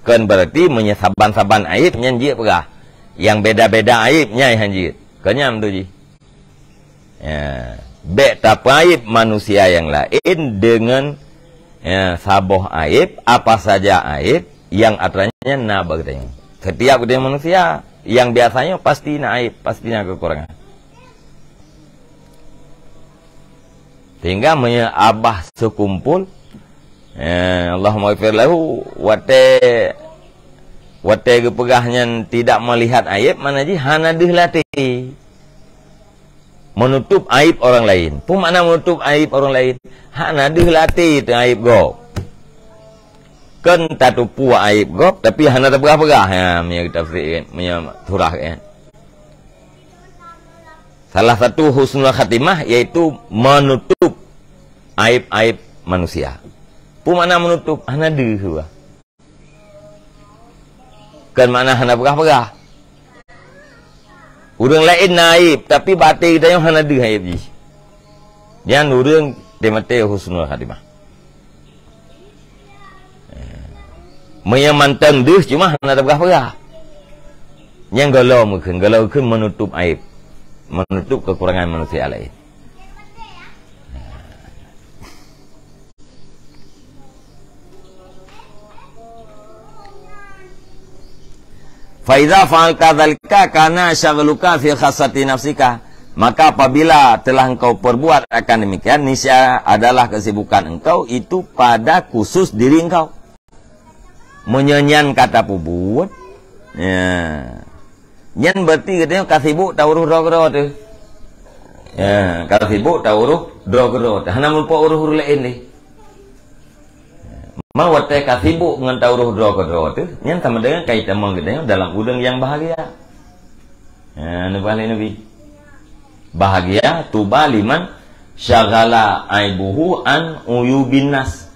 kan berarti menyesaban-saban aib nyanji pegah. Yang beda-beda aibnya yang jit. Kenyam tu ji. Ya, betapa aib manusia yang lain dengan ya, saboh aib, apa saja aib yang atranya na bagdanya. Setiap dia manusia yang biasanya pasti na aib, pasti na kekurangan. Sehingga abah sekumpul Allahumma ighfir lahu wate kepegahnya tidak melihat aib mana ji hana dihlati menutup aib orang lain. Pun mana menutup aib orang lain? Hana dihlati itu aib go. Kan tatupu aib go tapi hana terpegah-pegah ya punya tafsir punya surah ya. Salah satu husnul khatimah yaitu menutup aib-aib manusia. Pun mana menutup? Hana dihua. Kan mana hana pegah-pegah. Orang lain naib, tapi batin kita yang hana dih aib ji. Jangan orang temate husnul khatimah. Menyamantang dih cuma hana pegah-pegah. Yang galau mungkin menutup aib. Menutup kekurangan manusia lain. Faiza fa'alta dzalika kana syaghaluka fi khassati nafsika. Maka apabila telah engkau perbuat akan demikian, niscaya adalah kesibukan engkau itu pada khusus diri engkau. Menyanyian kata pubut. Ya. Nyan berarti katanya kasibuk tawuruh drogro tu. Ya, kasibuk tawuruh drogro. Hana lupa uruh lain ni. Mau wate kasibuk dengan tawuruh drogro tu, nyan sama dengan kaitan mengenai dalam udang yang bahagia. Ya, nabi. Bahagia tuba liman syaghala aibuhu an uyubin nas.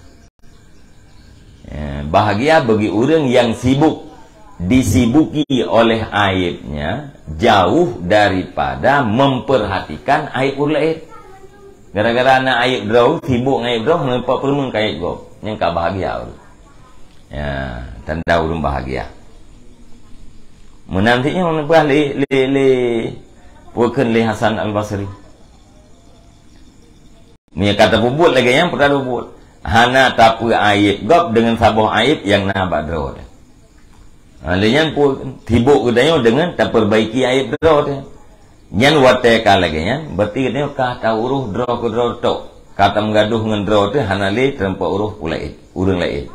Ya, bahagia bagi orang yang sibuk disibuki oleh aibnya jauh daripada memperhatikan aib orang lain. Gara-gara anak aib draw sibuk aib draw nampak perlu aib go yang tak bahagia. Ya, tanda orang bahagia. Menantinya menebah bukan li Hasan Al-Basri. Dia kata bubut lagi yang pernah bubut. Hana tapu aib gob dengan sabuh aib yang na badro. Alian pun tibuk kedanya dengan tak perbaiki aib draw dia. Nyan wate ka lagi nyan berarti dia kata uruh draw ke draw tok. Kata menggaduh dengan draw tu hana le tanpa uruh pulaid, urang lain.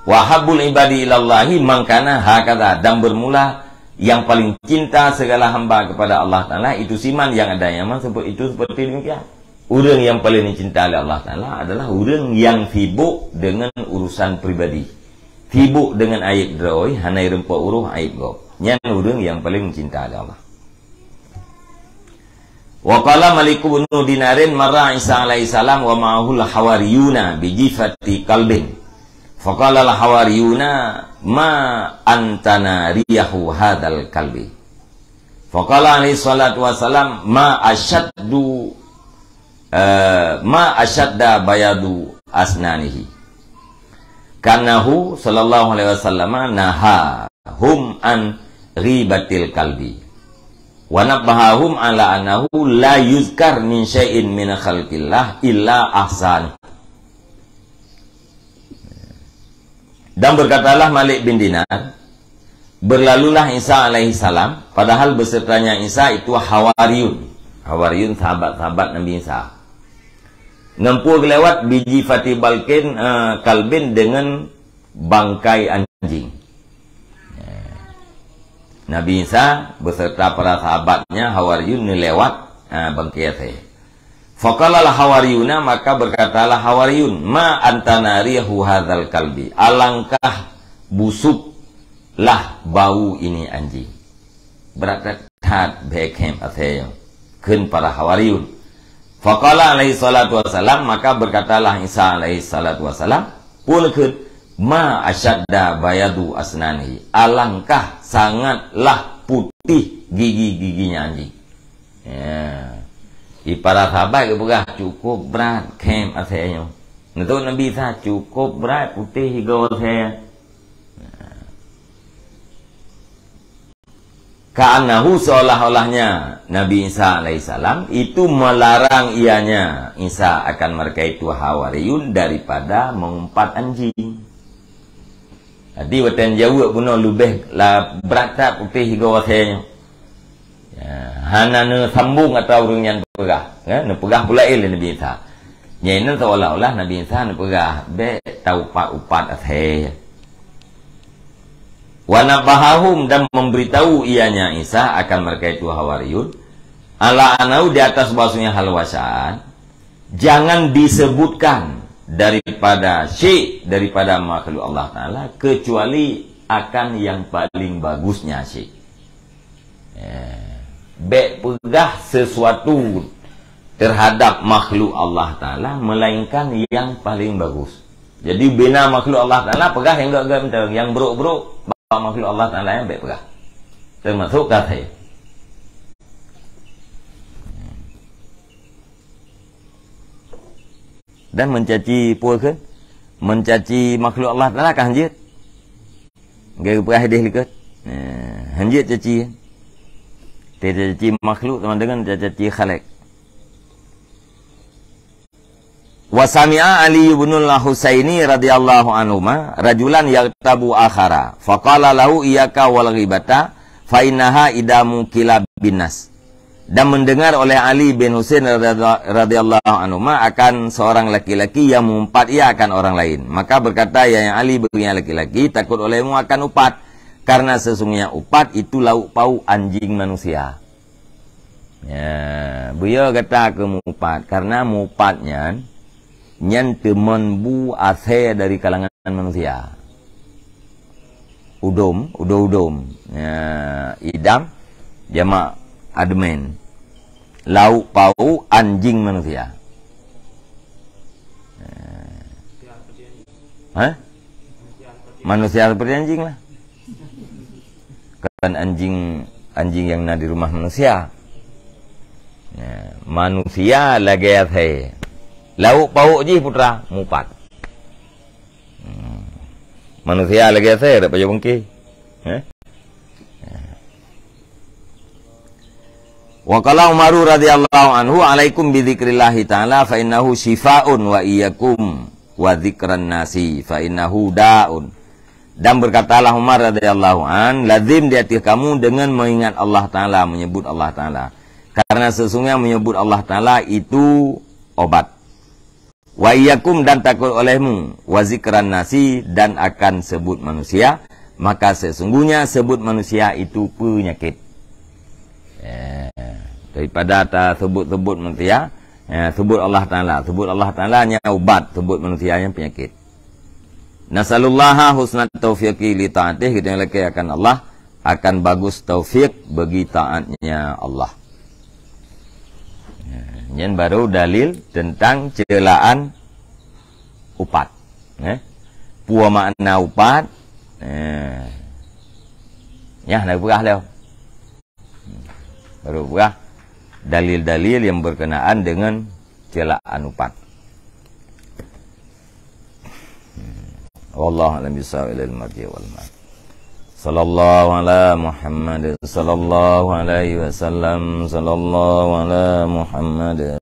Wa habbul ibadi ilallahi mangkana hakadha, dan bermula yang paling cinta segala hamba kepada Allah Taala itu siman yang ada yang seperti demikian. Urang yang paling dicinta oleh Allah Taala adalah urang yang sibuk dengan urusan pribadi. Sibuk dengan aib droi, hanai rempa uruh aib go. Nyan urang yang paling mencinta Allah. Wa qala Malik bin Dinarin marra Isa alaihi salam wa ma'ahul hawariyuna bi jifati qalbin. Faqala al hawariyuna ma antana riyahu hadzal qalbi. Faqala alaihi salatu wasalam ma asyadda bayadu asnanihi. Kanahu sallallahu alaihi wasallam naha hum an ribatil kalbi wa nabbahahum ala annahu la yuzkar min syai'in min khalqillah illa ahsan. Dan berkatalah Malik bin Dinar, berlalulah Isa alaihi salam, padahal besertanya Isa itu hawariyun. Hawariyun sahabat-sahabat Nabi Isa. Nempuh lewat biji Fatih Balkin kalbin dengan bangkai anjing. Nabi Isa beserta para sahabatnya Hawariyun lewat bangkai saya. Faqala hawariyuna, maka berkatalah Hawariyun, ma antana rihu hadzal kalbi, alangkah busuklah bau ini anjing. berangkat bekem atheyo kun para Hawariyun. Faqala alaihi salatu wassalam, maka berkatalah Isa alaihi salatu wassalam, pulkeun ma asyadda bayadu asnani, alangkah sangatlah putih gigi-giginya anjing. Ya. Ibarat habai kebegah cukup berat kem atheyo. Untuk Nabi Isa cukup berat putih higo atheyo. Ka'annahu seolah-olahnya Nabi Isa alaihissalam itu melarang ianya Isa akan merkaitu Hawariyun daripada mengumpat anjing. Jadi watan jauh puno lebih lah berat tak putih higawathenya. Ya, hana ne sambung atau urang pegah, ya, ne pegah pula Nabi Isa. Nyaina seolah-olah Nabi Isa ne pegah be tau upat athaya. Wanabahahum, dan memberitahu ianya Isa akan merkaitu Hawariyun ala anau di atas bahasanya halwasaan, jangan disebutkan daripada syekh, daripada makhluk Allah Ta'ala kecuali akan yang paling bagusnya syekh. Be pegah sesuatu terhadap makhluk Allah Ta'ala melainkan yang paling bagus. Jadi bina makhluk Allah Ta'ala pegah yang enggak yang buruk-buruk makhluk Allah Ta'ala yang baik pegah, termasuk kata dan mencaci puaka, mencaci makhluk Allah Ta'ala kan hanjit gaya pegah dia likat hanjit caci, tidak caci makhluk sama dengan caci khalik. Wasami'a Ali bin al-Husaini radhiyallahu anhuma rajulan yaktabu akhara faqala lahu iyyaka wal ghibata fa innaha idamu kilabin nas. Dan mendengar oleh Ali bin Husain radhiyallahu anhuma akan seorang laki-laki yang mengumpat ia akan orang lain. Maka berkata ya Ali bagi laki-laki, takut olehmu akan upat, karena sesungguhnya upat itu lauk pauk anjing manusia. Ya, beliau kata ke mupat karena mupatnya nyan teman bu ase dari kalangan manusia. Udom, ya, idam, jamak admen. Lauk pau anjing manusia. Manusia seperti anjing lah. Kan anjing yang ada di rumah manusia. Ya, manusia lagi ase. Lauk pauk je putra mupat. Manusia lagi saya tak payah bengki. Wa qala Umar radhiyallahu anhu alaikum bi dzikrillah ta'ala fa innahu shifaa'un wa iyyakum wa dzikran nasi fa innahu da'un. Dan berkatalah Umar radhiyallahu an, lazim di hati kamu dengan mengingat Allah Ta'ala, menyebut Allah Ta'ala. Karena sesungguhnya menyebut Allah Ta'ala itu obat. Wa iyyakum, dan takut olehmu, wa zikran nasi, dan akan sebut manusia, maka sesungguhnya sebut manusia itu penyakit. Daripada tak sebut manusia, sebut Allah Ta'ala nya ubat, sebut manusia yang penyakit. Nasallallahu husnat taufiqi li ta'atih, kita lagi akan Allah akan bagus taufik bagi taatnya Allah. Yang baru dalil tentang celaan upat. Pua makna upat. Ya, nak berah leo. Baru berah dalil-dalil yang berkenaan dengan celaan upat. Wallahu a'lam bishawab, ilal marji wal mat. Sallallahu ala Muhammad sallallahu alaihi wasallam, sallallahu ala Muhammad.